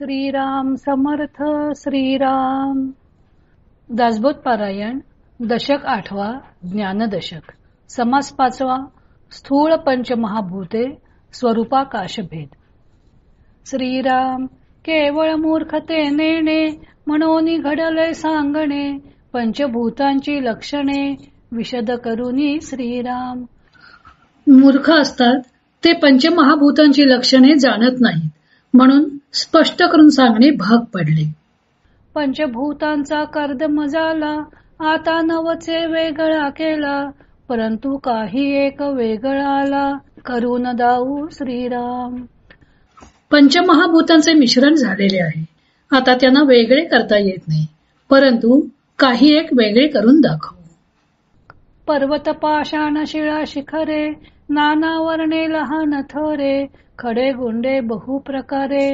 श्रीराम समर्थ श्रीराम. दासबोध पारायण दशक 8वा ज्ञानदशक. समास 5वा. स्थूळ पंचमहाभूते स्वरूपाकाशभेद. श्रीराम केवळ मूर्खते नेणे म्हणून घडले सांगणे पंचभूतांची लक्षणे विशद करुनी श्रीराम. मूर्ख असतात ते पंचमहाभूतांची लक्षणे जाणत नाहीत म्हणून स्पष्ट करून सांगणे भाग पडले. पंचभूतांचा कर्दम झाला आता नवचे वेगळा केला परंतु काही एक वेगळाला करून दाऊ श्रीराम. पंचमहाभूतांचे मिश्रण झालेले आहे आता त्यांना वेगळे करता येत नाही परंतु काही एक वेगळे करून दाखवू. पर्वत पाषाण शिळा शिखरे नाना वर्णे लहान थोरे खडे गुंडे बहु प्रकारे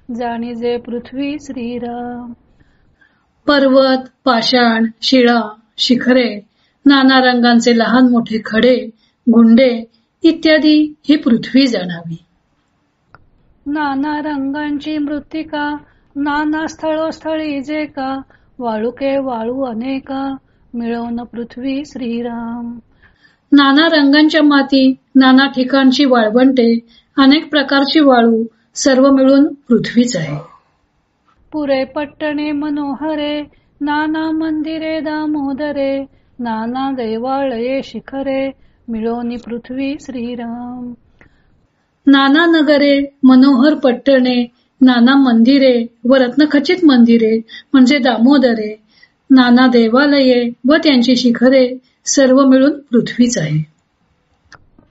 जाणीजे पृथ्वी श्रीराम. पर्वत पाषाण शिळा शिखरे नाना रंगांचे लहान मोठे खडे गुंडे इत्यादी ही पृथ्वी जाणावी. नाना रंगांची मृत्तिका नाना स्थळोस्थळी जे का वाळुके वाळू अनेका मिळवून पृथ्वी श्रीराम. नाना रंगांच्या माती नाना ठिकाणची वाळवंटे अनेक प्रकारची वाळू सर्व मिळून पृथ्वीच आहे. पुरे पट्टणे मनोहरे नाना मंदिरे दामोदरे नाना देवालये शिखरे मिळवून पृथ्वी श्रीराम. नाना नगरे मनोहर पट्टणे नाना मंदिरे व रत्नखचित मंदिरे म्हणजे दामोदरे नाना देवालये व त्यांची शिखरे सर्व मिळून पृथ्वीच आहे.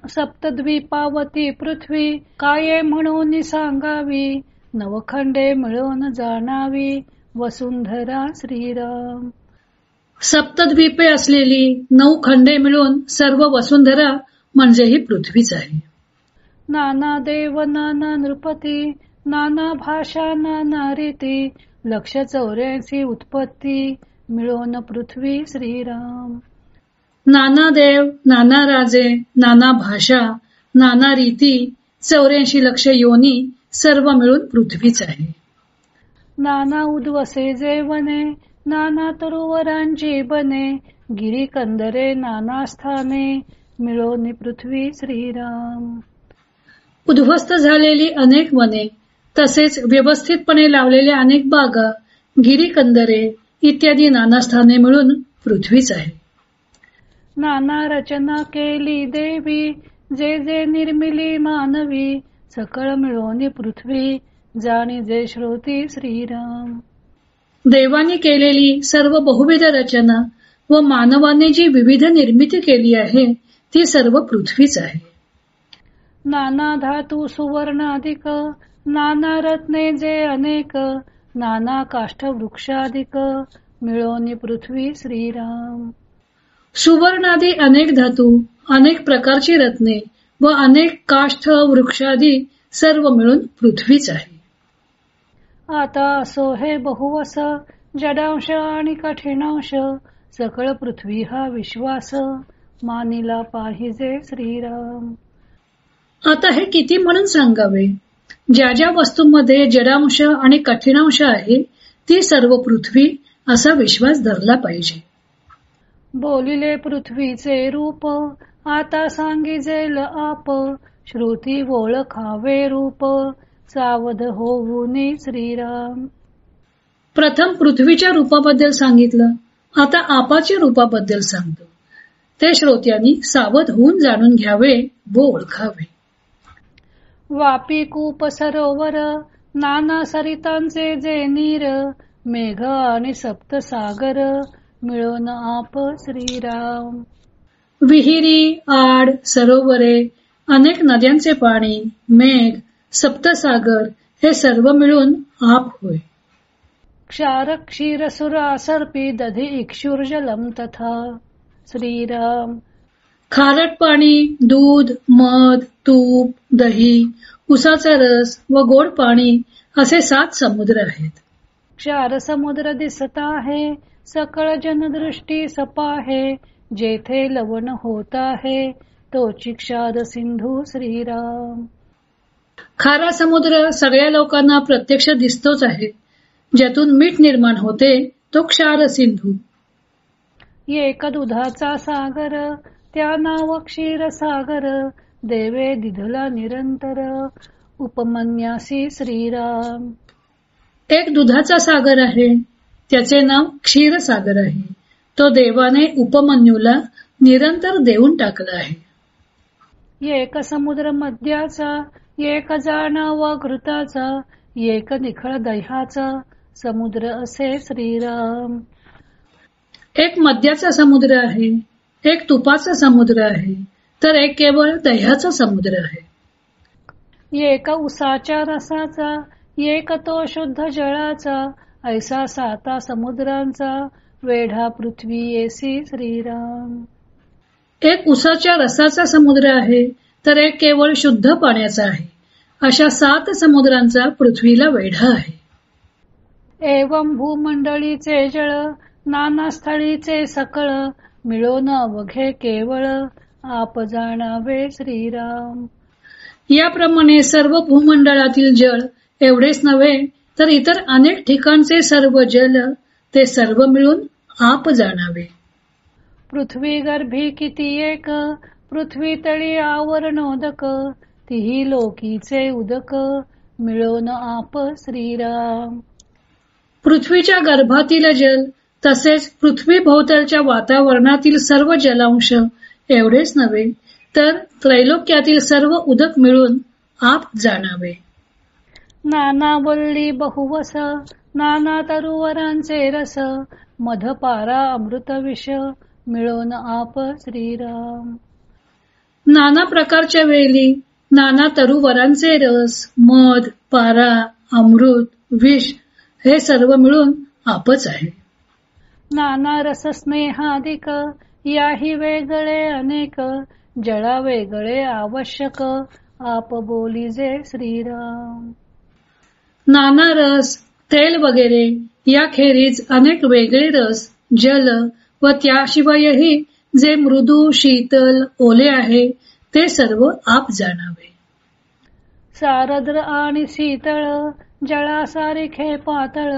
सप्तद्वीपावती पृथ्वी काय म्हणून सांगावी नवखंडे मिळून जाणावी वसुंधरा श्रीराम. सप्तद्वीपे असलेली 9 खंडे मिळून सर्व वसुंधरा म्हणजे ही पृथ्वीच आहे. नाना देव नाना नृपती नाना भाषा नाना रीती 184 उत्पत्ती मिळून पृथ्वी श्रीराम. नाना देव नाना राजे नाना भाषा नाना रीती 84 लक्ष योनी सर्व मिळून पृथ्वीच आहे. नाना उद्वसे जेवणे नाना तरुवरांची बने गिरी कंदरे नाना स्थाने मिळून पृथ्वी श्रीराम. उद्ध्वस्त झालेली अनेक वने तसेच व्यवस्थितपणे लावलेल्या अनेक बागा गिरीकंदरे इत्यादी नाना स्थाने मिळून पृथ्वीच आहे. नाना रचना केली देवी जे जे निर्मिली मानवी सकळ मिळवणी पृथ्वी जाणी जे श्रोती श्रीराम. देवानी केलेली सर्व बहुविध रचना व मानवाने जी विविध निर्मिती केली आहे ती सर्व पृथ्वीच आहे. नाना धातू सुवर्णाधिक नाना रत्ने जे अनेक नाना काष्ठ वृक्षाधिक मिळवणी पृथ्वी श्रीराम. सुवर्णादी अनेक धातू अनेक प्रकारची रत्ने व अनेक काष्ठ वृक्षादी सर्व मिळून पृथ्वीच आहे. आता असो हे बहुवस जडांश आणि कठीणांश सकळ पृथ्वी हा विश्वास मानिला पाहिजे श्रीराम. आता हे किती म्हणून सांगावे ज्या ज्या वस्तूंमध्ये जडांश आणि कठीणांश आहे ती सर्व पृथ्वी असा विश्वास धरला पाहिजे. बोलिले पृथ्वीचे रूप आता सांगिजेल आप श्रुती ओळखावे रूप सावध होऊनी श्रीराम. प्रथम पृथ्वीच्या रूपाबद्दल सांगितलं आता आपाच्या रूपाबद्दल सांगतो ते श्रोत्यांनी सावध होऊन जाणून घ्यावे व ओळखावे. वापी कूप सरोवर नाना सरितांचे जे नीर मेघ आणि सप्तसागर मिळून आप श्रीराम. विहिरी आड सरोवरे अनेक नद्यांचे पाणी मेघ सप्तसागर हे सर्व मिळून आप होय. क्षार क्षीर सुरा सर्पी दधी इक्षुर्जलम तथा श्रीराम. खारट पाणी दूध मध तूप दही उसाचा रस व गोड पाणी असे 7 समुद्र आहेत. क्षार समुद्र दिसत आहे सकळ जनदृष्टी सपाहे जेथे लवण होत आहे तोची क्षार सिंधू श्रीराम. खारा समुद्र सगळ्या लोकांना प्रत्यक्ष दिसतोच आहे. ज्यातून मीठ निर्माण होते तो क्षार सिंधू. एक दुधाचा सागर त्या नाव क्षीर सागर, देवे दिधला निरंतर उपमन्यासी श्रीराम. एक दुधाचा सागर आहे, त्याचे नाव क्षीर सागर आहे. तो देवाने उपमन्यूला निरंतर देऊन टाकला आहे. एक समुद्र मध्याचा, एक जाणावा घृताचा, एक निखळ दह्याचा समुद्र असे श्रीराम. एक मद्याचा समुद्र आहे, एक तुपाचा समुद्र आहे, तर एक केवळ दह्याचा समुद्र आहे. एक उसाच्या रसाचा, एक तो शुद्ध जळाचा, ऐसा साता समुद्रांचा वेढा पृथ्वी येसी श्रीराम. एक उसाच्या रसाचा समुद्र आहे, तर एक केवळ शुद्ध पाण्याचा आहे. अशा 7 समुद्रांचा पृथ्वीला वेढा आहे. एवं भूमंडळीचे जळ, नाना स्थळीचे सकळ, मिळून अवघे केवळ आप जाणावे श्रीराम. याप्रमाणे सर्व भूमंडळातील जल एवढेच नव्हे तर इतर अनेक ठिकाणचे सर्व जल, ते सर्व मिळून आप जाणावे. पृथ्वी गर्भी किती एक, पृथ्वी तळी आवरणोदक, तिही लोकीचे उदक, मिळून आप श्रीराम. पृथ्वीच्या गर्भातील जल तसेच पृथ्वी भोवतालच्या वातावरणातील सर्व जलांश एवढेच नव्हे तर त्रैलोक्यातील सर्व उदक मिळून आप जाणावे. नाना वल्ली बहुवस, नाना तरुवरांचे रस, मधपारा अमृत विष, मिळून आप श्रीराम. नाना प्रकारच्या वेली, नाना तरुवरांचे रस, मध, पारा, अमृत, विष हे सर्व मिळून आपच आहे. नाना रस स्नेहाधिक, याही वेगळे अनेक, जळा वेगळे आवश्यक, आप बोलीजे श्रीराम. नाना रस, तेल वगैरे याखेरीज अनेक वेगळे रस, जल व त्याशिवायही जे मृदू, शीतल, ओले आहे ते सर्व आप जाणावे. सारद्र आणि शीतळ, जळासारिखे पातळ,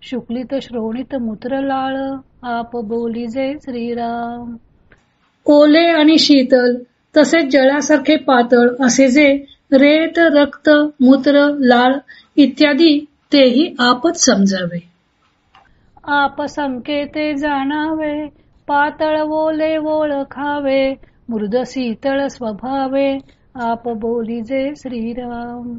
शुक्लित श्रोणित मूत्र लाळ, आप बोलीजे श्रीराम. ओले आणि शीतल तसेच जळासारखे पातळ असे जे रेत, रक्त, मूत्र, लाळ इत्यादी तेही आपच समजावे. आप संकेते जाणावे, पातळ ओले ओळखावे, मृद शीतळ स्वभावे, आप बोलीजे श्रीराम.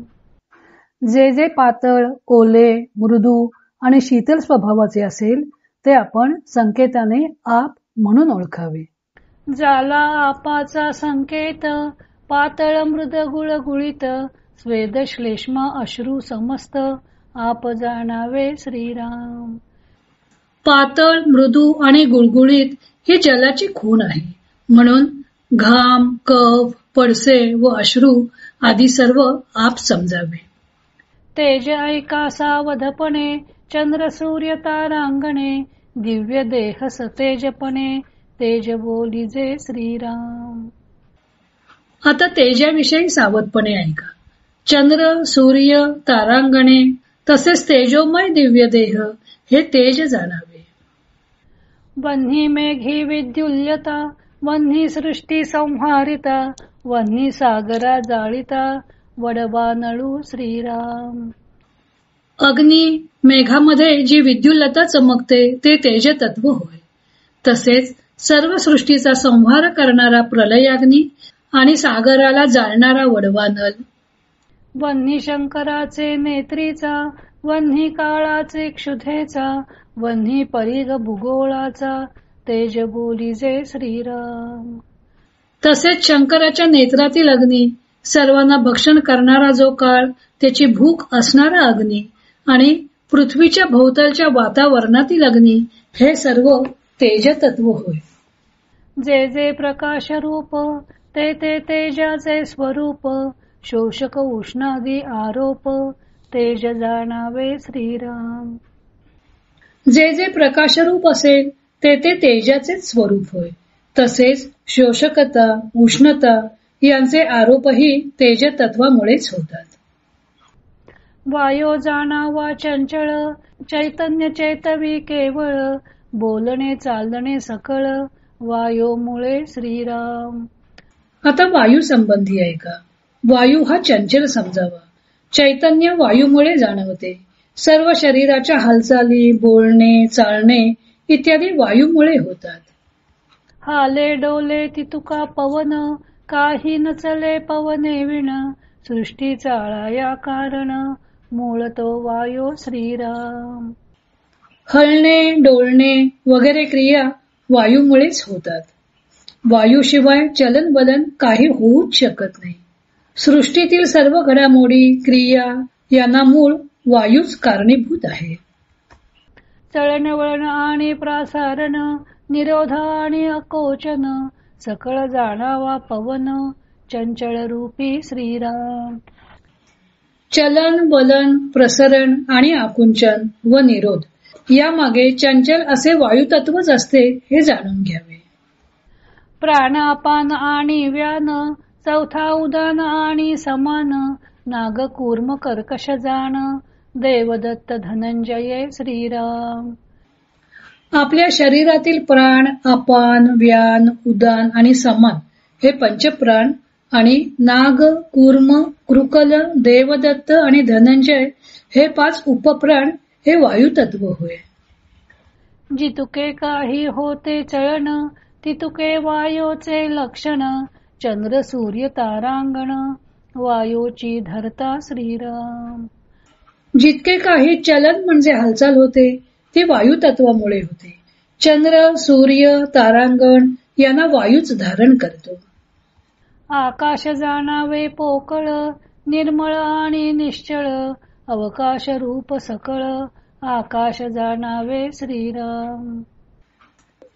जे जे पातळ, ओले, मृदू आणि शीतल स्वभावाचे असेल ते आपण संकेताने आप म्हणून ओळखावे. जाला आपाचा संकेत, पातळ मृद गुळगुळीत, स्वेद श्लेष्मा अश्रू समस्त, आप जाणावे श्रीराम. पातळ, मृदू आणि गुळगुळीत ही जलाची खूण आहे. म्हणून घाम, कफ, पडसे व अश्रू आदी सर्व आप समजावे. तेज ऐका सावधपणे, चंद्र सूर्य तारांगणे, दिव्य देह सतेजपणे, तेज बोलीजे श्रीराम. आता तेजाविषयी सावधपणे ऐका. चंद्र, सूर्य, तारांगणे तसेच तेजोमय दिव्य देह हे तेज जाणावे. वन्ही मेघी विद्युल्यता, वन्ही सृष्टी संहारिता, वन्ही सागरा जाळिता, वडवा नळू श्रीराम. अग्नी, मेघामध्ये जी विद्युल्लता चमकते ते तेज तत्व होय. तसेच सर्व सृष्टीचा संहार करणारा प्रलयाग्नी आणि सागराला जाळणारा वडवा नल. वन्ही शंकराचे नेत्रीचा, वन्ही काळाचे क्षुधेचा, वन्ही परिघ भूगोळाचा, तेज बोलीजे श्रीराम. तसेच शंकराच्या नेत्रातील अग्नी, सर्वांना भक्षण करणारा जो काळ, त्याची भूक असणारा अग्नी आणि पृथ्वीच्या भोवतालच्या वातावरणातील अग्नी हे सर्व तेज तत्व होय. जे जे प्रकाश रूप, ते ते तेजाचे स्वरूप, शोषक उष्णादी आरोप, तेज जाणावे श्रीराम. जे जे प्रकाशरूप असेल ते ते तेजाचे स्वरूप होय. तसेच शोषकता, उष्णता यांचे आरोपही तेज तत्वामुळेच होतात. वायो जाणावा चंचळ, चैतन्य चैतवी केवळ, बोलणे चालणे सकळ, वायो मुळे श्रीराम. आता वायू संबंधी आहे का? वायू हा चंचल समजावा. चैतन्य वायूमुळे जाणवते. सर्व शरीराच्या हालचाली, बोलणे, चालणे इत्यादी वायूमुळे होतात. हाले डोले तितुका पवन, काही न चले पवने विण, सृष्टी चाळाया कारण, मूळ तो वायो श्रीराम. हलणे, डोलणे वगैरे क्रिया वायूमुळेच होतात. वायूशिवाय चलन वलन काही होऊच शकत नाही. सृष्टीतील सर्व घडामोडी, क्रिया यांना मूळ वायूच कारणीभूत आहे. चळणवळण आणि प्रसारण, निरोध आणि अकोचन, सकळ जाणावा पवन, चंचल रूपी श्रीराम. चलन, वलन, प्रसरण आणि आकुंचन व निरोध यामागे चंचल असे वायुतत्वच असते हे जाणून घ्यावे. प्राणापान आणि व्यान, चौथा उदान आणि समान, नाग कूर्म कर्कश जाण, देवदत्त धनंजय श्रीराम. आपल्या शरीरातील प्राण, अपान, व्यान, उदान आणि समान हे पंचप्राण आणि नाग, कूर्म, कृकल, देवदत्त आणि धनंजय हे 5 उपप्राण हे वायुतत्व होय. जितुके काही होते चळण, तितुके वायोचे लक्षण, चंद्र सूर्य तारांगण, वायोची धरता श्रीराम. जितके काही चलन म्हणजे हालचाल होते ती वायुतत्वामुळे होते. चंद्र, सूर्य, तारांगण यांना वायूच धारण करतो. आकाश जाणावे पोकळ, निर्मळ आणि निश्चळ, अवकाश रूप सकळ, आकाश जाणावे श्रीराम.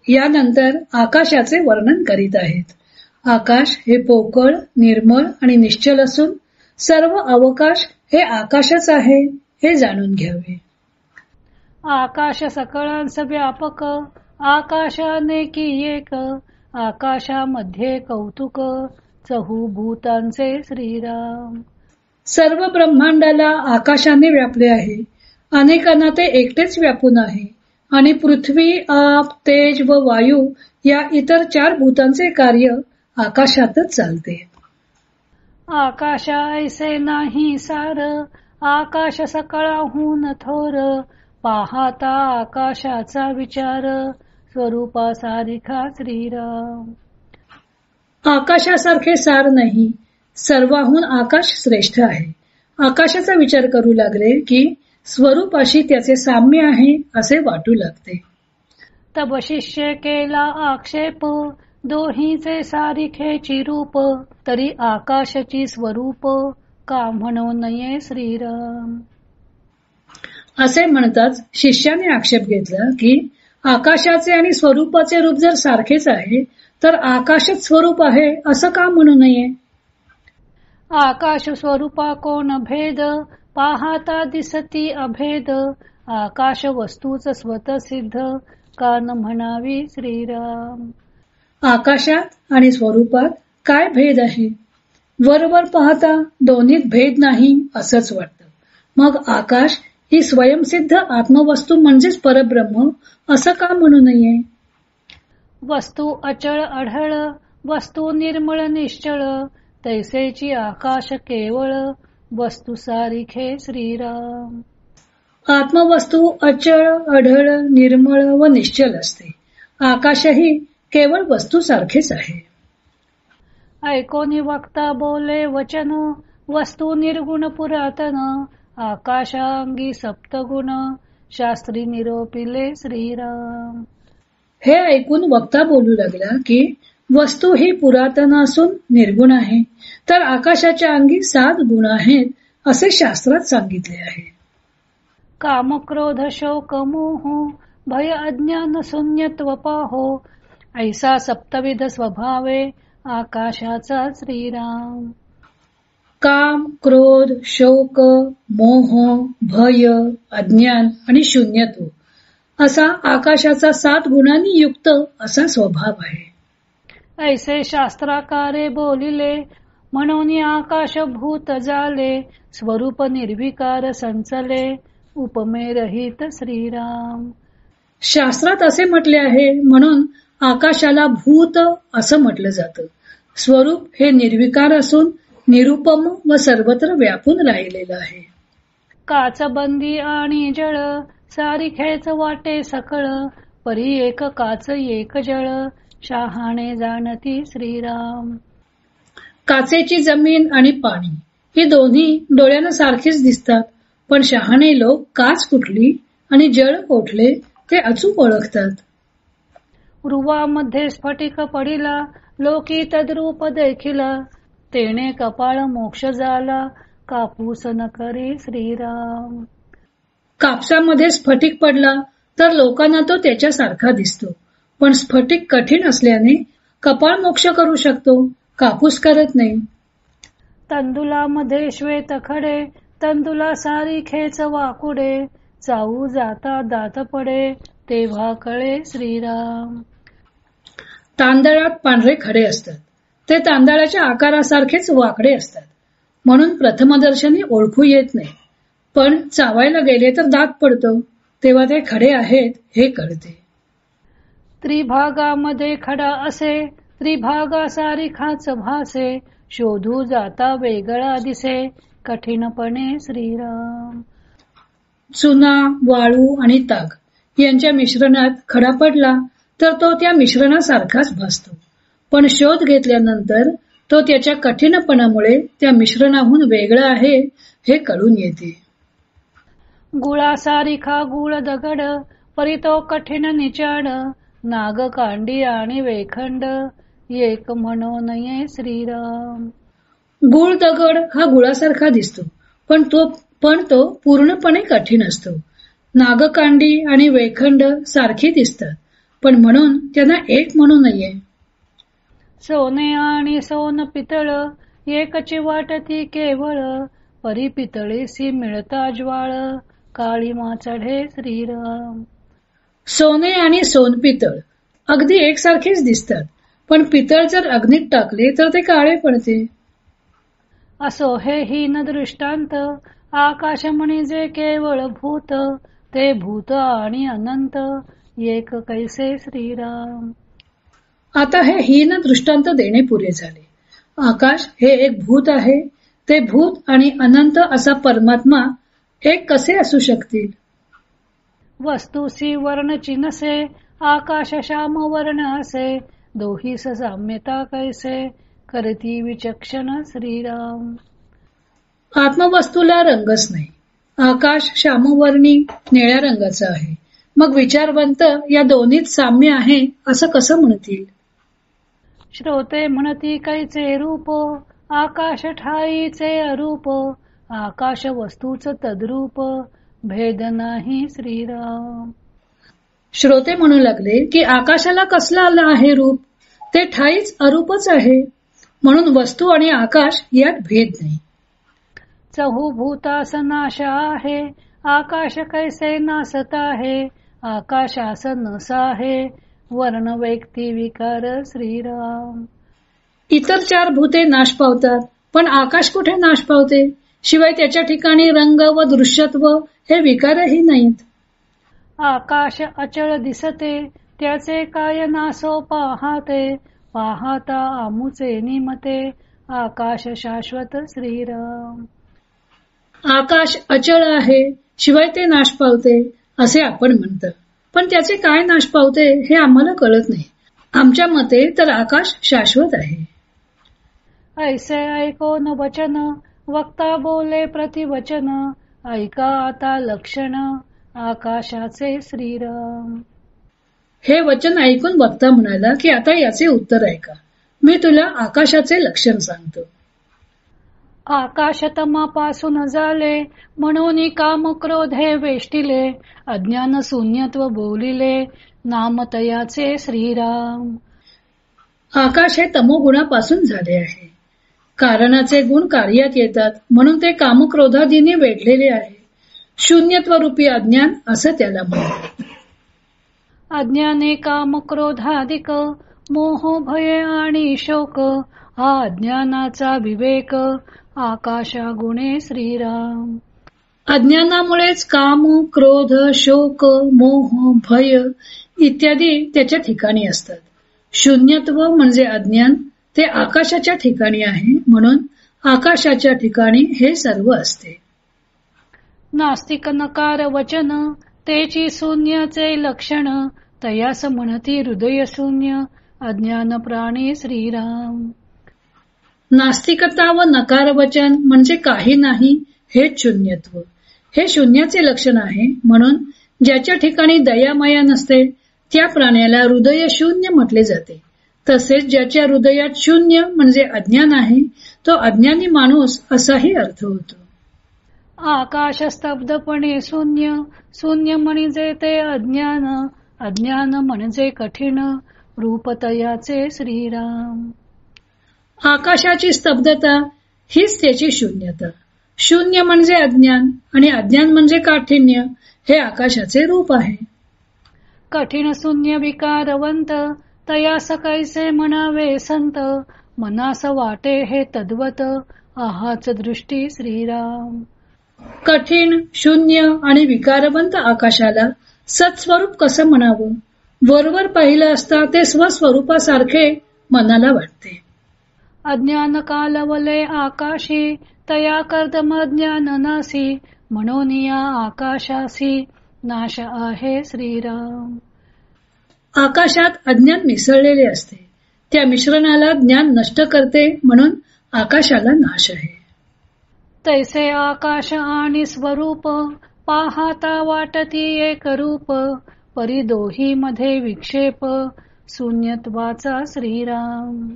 यानंतर आकाशाचे वर्णन करीत आहेत. आकाश हे पोकळ, निर्मळ आणि निश्चल असून सर्व अवकाश हे आकाशच आहे हे जाणून घ्यावे. आकाश सकळांस व्यापक, आकाश अनेकी एक, आकाशामध्ये कौतुक, चहू भूतांचे श्रीराम. सर्व ब्रह्मांडाला आकाशाने व्यापले आहे. अनेकांना ते एकटेच व्यापून आहे आणि पृथ्वी, आप, तेज व वायू या इतर 4 भूतांचे कार्य आकाशातच चालते. आकाश ऐसे नाही सार, आकाश सकळाहून थोर, पाहता आकाशाचा विचार, स्वरूपा सारिखा श्रीराम. आकाशासारखे सार नाही, सर्वाहून आकाश श्रेष्ठ आहे. आकाशाचा विचार करू लागले की स्वरूपाशी त्याचे साम्य आहे असे वाटू लागते. तब शिष्य केला आक्षेप, दोहीचे सारिखेची रूप, तरी आकाशाची स्वरूप, का म्हणू नये श्रीराम. असे म्हणताच शिष्याने आक्षेप घेतला की आकाशाचे आणि स्वरूपाचे रूप जर सारखेच आहे तर आकाशच स्वरूप आहे असं का म्हणू नये. आकाश स्वरूपा कोण भेद, पाहता दिसती अभेद, आकाश वस्तूच स्वतःसिद्ध, का न म्हणावी श्रीराम. आकाशात आणि स्वरूपात काय भेद आहे? वरवर पाहता दोन्हीत भेद नाही असंच वाटतं. मग आकाश ही स्वयंसिद्ध आत्मवस्तू म्हणजेच परब्रह्म असं का म्हणू नये. वस्तू अचळ अढळ, वस्तू निर्मळ निश्चळ, तैसेची आकाश केवळ, वस्तू सारिखे श्रीराम. आत्मवस्तू अचळ, अढळ, निर्मळ व निश्चल असते. आकाशही केवळ वस्तू सारखेच आहे. ऐकोनी वक्ता बोले वचन, वस्तू निर्गुण पुरातन, आकाशांगी सप्तगुण, शास्त्री निरोपिले श्रीराम. हे ऐकून वक्ता बोलू लागला की वस्तू ही पुरातन असून निर्गुण आहे, तर आकाशाच्या अंगी 7 गुण आहेत असे शास्त्रात सांगितले आहे. काम क्रोध शोक मोह, भय अज्ञान शून्यत्व पाहो, ऐसा सप्तविध स्वभावे, आकाशाचा श्रीराम. काम, क्रोध, शोक, मोह, भय, अज्ञान आणि शून्यत्व असा आकाशाचा 7 गुणांनी युक्त असा स्वभाव आहे. ऐसे शास्त्राकारे बोलिले, म्हणून आकाश भूत झाले, स्वरूप निर्विकार संचले, उपमे रहित श्रीराम. शास्त्रात असे म्हटले आहे, म्हणून आकाशाला भूत असं म्हटलं जातं. स्वरूप हे निर्विकार असून निरुपम व सर्वत्र व्यापून राहिलेलं आहे. काचबंदी आणि जळ, सारिखेच वाटे सकळ, परी एक काच एक जळ, शहाणे जाणती श्रीराम. काचेची जमीन आणि पाणी हे दोन्ही डोळ्यानं सारखेच दिसतात, पण शहाणे लोक काच कुठली आणि जळ कोठले ते अचूक ओळखतात. रुवामध्ये स्फटिक पडिला, लोकी तद्रूप देखिला, तेने कपाळ मोक्ष झाला, कापूस न करी श्रीराम. कापसामध्ये स्फटिक पडला तर लोकांना तो त्याच्यासारखा दिसतो, पण स्फटिक कठीण असल्याने कपाळ मोक्ष करू शकतो, कापूस करत नाही. तंदुलामध्ये श्वेत खडे, तंदुला सारिखेच वाकुडे, चावू जाता दात पडे, तेव्हा कळे श्रीराम. तांदळात पांढरे खडे असतात, ते तांदळाच्या आकारासारखेच वाकडे असतात, म्हणून प्रथमदर्शनी ओळखू येत नाही, पण चावायला गेले तर दात पडतो, तेव्हा ते खडे आहेत हे कळते. त्रिभागामध्ये खडा असे, त्रिभागा सारिखाच भासे, शोधू जाता वेगळा दिसे, कठीणपणे श्रीराम. चुना, वाळू आणि ताग यांच्या मिश्रणात खडा पडला तर तो त्या मिश्रणासारखाच भासतो, पण शोध घेतल्यानंतर तो त्याच्या कठीणपणामुळे त्या मिश्रणाहून वेगळा आहे हे कळून येते. गुळासारिखा गुळ दगड, परी तो कठीण निचाड, नाग कांडी आणि वेखंड, एक म्हणू नये श्रीराम. गुळ दगड हा गुळासारखा दिसतो, पण तो पूर्णपणे कठीण असतो. नागकांडी आणि वेखंड सारखी दिसतात, पण म्हणून त्यांना एक म्हणू नये. सोने आणि सोन पितळ, एकची वाटती केवळ, परी पितळेसी मिळता ज्वाळ, काळीमा चढे श्रीराम. सोने आणि सोन पितळ अगदी एकसारखेच दिसतात, पण पितळ जर अग्नीत टाकले तर ते काळे पडते. असो हे हीन दृष्टांत, आकाश म्हणजे केवळ भूत, ते भूत आणि अनंत, एक कैसे श्रीराम. आता हे हीन दृष्टांत देणे पुरे झाले. आकाश हे एक भूत आहे, ते भूत आणि अनंत असा परमात्मा एक कसे असू शकतील. वस्तुसी वर्ण चिनसे, आकाश श्याम वर्ण असे, दोहीस साम्यता कैसे, करती विचक्षण श्रीराम. आत्मवस्तूला रंगच नाही, आकाश श्यामवर्णी निळ्या रंगाचा आहे, मग विचारवंत या दोन्हीत साम्य आहे असं कसं म्हणतील. श्रोते म्हणती कैचे रूप, आकाश ठाईचे अरूप, आकाश वस्तूच तद्रूप, भेद नाही श्रीराम. श्रोते म्हणू लागले की आकाशाला कसला आला आहे रूप, ते ठाईच अरूपच आहे, म्हणून वस्तू आणि आकाश यात भेद नाही. चहू भूतास नाश आहे, आकाश कैसे नासत आहे, आकाशास नसा आहे, वर्ण व्यक्ती विकार श्रीराम. इतर चार भूते नाश पावतात, पण आकाश कुठे नाश पावते, शिवाय त्याच्या ठिकाणी रंग व दृश्यत्व हे विकारही नाहीत. आकाश अचळ दिसते, त्याचे काय नासो पाहते, पाहता आमुचे निमते, आकाश शाश्वत श्रीराम. आकाश अचळ आहे, शिवाय ते नाश पावते असे आपण म्हणतो, पण त्याचे काय नाश पावते हे आम्हाला कळत नाही. आमच्या मते तर आकाश शाश्वत आहे. ऐसे ऐकोन वचन, वक्ता बोले प्रतिवचन, ऐका आता लक्षण, आकाशाचे श्रीराम. हे वचन ऐकून वक्ता म्हणाला की आता याचे उत्तर ऐका, मी तुला आकाशाचे लक्षण सांगतो. आकाश तमापासून झाले, म्हणून काम क्रोधे वेष्टिले, अज्ञान शून्यत्व बोलिले, नाम तयाचे श्रीराम. आकाश हे तमोगुणापासून झाले आहे, कारणाचे गुण कार्यात येतात, म्हणून ते कामक्रोधादीने वेढलेले आहे. शून्यत्व रूपी अज्ञान असं त्याला म्हणतात. अज्ञाने काम क्रोधाधिक, मोह भय आणि शोक, हा अज्ञानाचा विवेक आकाशा गुणे श्रीराम. अज्ञानामुळेच काम, क्रोध, शोक, मोह, भय इत्यादी त्याच्या ठिकाणी असतात. शून्यत्व म्हणजे अज्ञान ते आकाशाच्या ठिकाणी आहे, म्हणून आकाशाच्या ठिकाणी हे सर्व असते. नास्तिक नकार वचन तेची शून्याचे लक्षण, तयास म्हणती हृदय शून्य अज्ञान प्राणी श्रीराम. नास्तिकता व नकार वचन म्हणजे काही नाही हेच शून्यत्व. हे शून्याचे लक्षण आहे, म्हणून ज्याच्या ठिकाणी दयामाया नसते त्या प्राण्याला हृदय शून्य म्हटले जाते. तसेच ज्याच्या हृदयात शून्य म्हणजे अज्ञान आहे तो अज्ञानी माणूस असाही अर्थ होतो. आकाश स्तब्धपणे शून्य, शून्य म्हणजे ते अज्ञान, अज्ञान म्हणजे कठीण रूप तयाचे श्रीराम. आकाशाची स्तब्धता हीच त्याची शून्यता. शून्य म्हणजे अज्ञान आणि अज्ञान म्हणजे काठिण्य हे आकाशाचे रूप आहे. कठीण शून्य विकारवंत तयास कैसे म्हणावे संत, मनास वाटे हे तद्वत आहाच दृष्टी श्रीराम. कठीण, शून्य आणि विकारवंत आकाशाला सत्स्वरूप कसं म्हणावं? वरवर पाहिलं असता ते स्वस्वरूपासारखे मनाला वाटते. अज्ञान कालवले आकाशी तया कर्दम ज्ञान नासी, म्हणून या आकाशासी नाश आहे श्रीराम. आकाशात अज्ञान मिसळलेले असते, त्या मिश्रणाला ज्ञान नष्ट करते, म्हणून आकाशाला नाश आहे. तैसे आकाश आणि स्वरूप पाहता वाटती एक रूप, परी दोही मध्ये विक्षेप शून्यत्वाचा श्रीराम.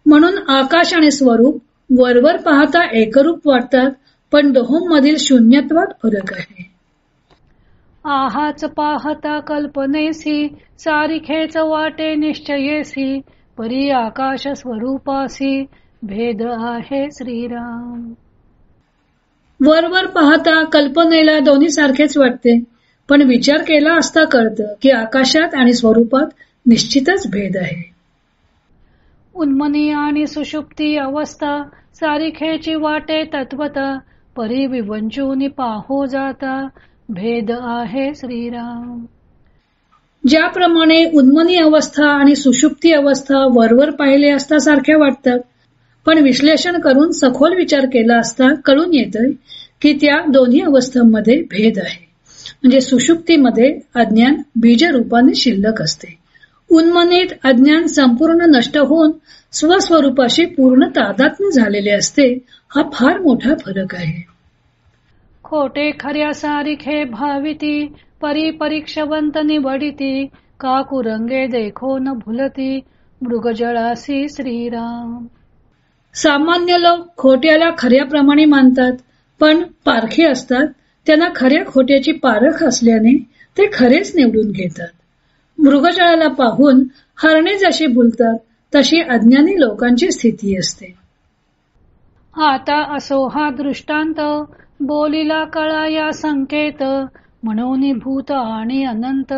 म्हणून आकाश आणि स्वरूप वरवर पाहता एकरूप वाटतात, पण दोहोंमधील शून्यत्वात फरक आहे. आहाच पाहता कल्पनेसी सारिखेच वाटे निश्चयेसी, परी आकाश स्वरूपासी भेद आहे श्रीराम. वरवर पाहता कल्पनेला दोन्ही सारखेच वाटते, पण विचार केला असता कळतं की आकाशात आणि स्वरूपात निश्चितच भेद आहे. उन्मनी आणि सुषुप्ती अवस्था सारिखेची वाटे तत्वता, परी विवंचूनी पाहो जाता भेद आहे श्रीराम. ज्याप्रमाणे उन्मनी अवस्था आणि सुषुप्ती अवस्था वरवर पाहिले असता सारख्या वाटतात, पण विश्लेषण करून सखोल विचार केला असता कळून येतं की त्या दोन्ही अवस्थांमध्ये भेद आहे. म्हणजे सुषुप्तीमध्ये अज्ञान बीज रूपाने शिल्लक असते, उन्मनीत अज्ञान संपूर्ण नष्ट होऊन स्वस्वरूपाशी पूर्ण तादात्म्य झालेले असते. हा फार मोठा फरक आहे. खोटे खऱ्या सारिखे भाविती, परी परीक्षवंत निवडिती, का कुरंगे देखो न भुलती मृगजळासी श्रीराम. सामान्य लोक खोट्याला खऱ्याप्रमाणे मानतात, पण पारखी असतात, त्यांना खऱ्या खोट्याची पारख असल्याने ते खरेच निवडून घेतात. मृगजळाला पाहून हरणे जशी भुलतात तशी अज्ञानी लोकांची स्थिती असते. आता असो हा दृष्टांत बोलीला कळा या संकेत, म्हणून भूत आणि अनंत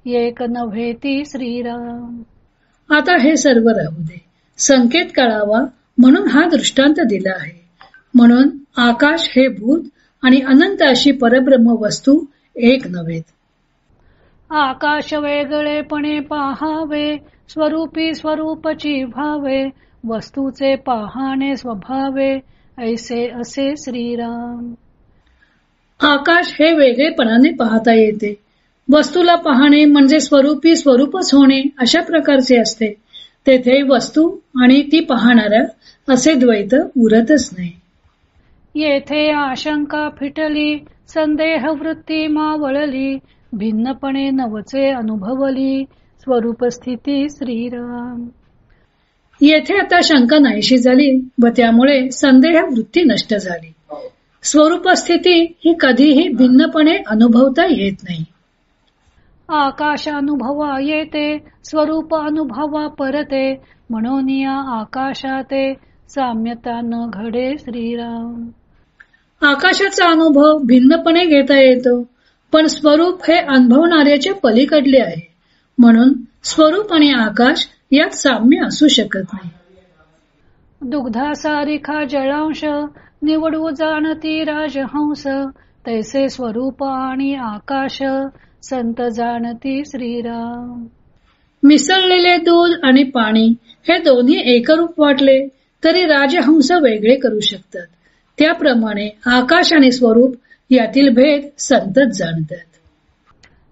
एक नव्हेती श्रीराम. आता हे सर्व राहू दे, संकेत कळावा म्हणून हा दृष्टांत दिला आहे. म्हणून आकाश हे भूत आणि अनंत अशी परब्रह्म वस्तू एक नव्हेत. आकाश वेगळेपणे पाहावे, स्वरूपी स्वरूपची भावे, वस्तूचे पाहणे स्वभावे ऐसे असे श्रीराम. आकाश हे वेगळेपणाने पाहता येते, वस्तूला पाहणे म्हणजे स्वरूपी स्वरूपच होणे अशा प्रकारचे असते. तेथे वस्तू आणि ती पाहणारा असे द्वैत उरतच नाही. येथे आशंका फिटली, संदेह वृत्ती मावळली, भिन्नपणे नवचे अनुभवली स्वरूप स्थिती श्रीराम. येथे आता शंका नाहीशी झाली व त्यामुळे संदेह वृत्ती नष्ट झाली. स्वरूप स्थिती ही कधीही भिन्नपणे अनुभवता येत नाही. आकाश अनुभवा येते, स्वरूप अनुभवा परते, म्हणून या आकाशाते साम्यता न घडे श्रीराम. आकाशाचा अनुभव भिन्नपणे घेता येतो, पण स्वरूप हे अनुभवणाऱ्याच्या पलीकडले आहे, म्हणून स्वरूप आणि आकाश यात साम्य असू शकत नाही. दुग्धा सारिखा जलांश निवडू जाणती राजहंस तैसे स्वरूप आणि आकाश संत जाणती श्रीराम. मिसळलेले दूध आणि पाणी हे दोन्ही एकरूप वाटले तरी राजहंस वेगळे करू शकतात. त्याप्रमाणे आकाश आणि स्वरूप यातील भेद संतच जाणतात.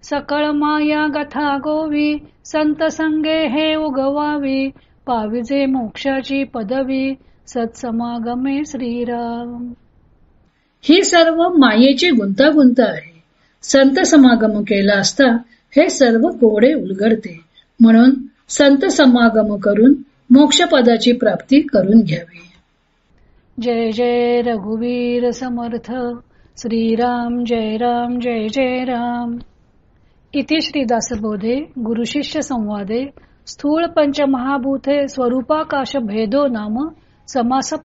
सकळ माया गथा गोवी संत संगे हे उगवावी पाविजे मोक्षाची पदवी सत्समागमे श्रीराम. ही सर्व मायेची गुंतागुंत आहे. संत समागम केला असता हे सर्व कोडे उलगडते. म्हणून संत समागम करून मोक्षपदाची प्राप्ती करून घ्यावी. जय जय रघुवीर समर्थ. श्रीराम जय राम जय जय राम. इति श्री दासबोधे गुरु शिष्य संवादे स्थूल पंचमहाभूते स्वरूपाकाश भेदो नाम समास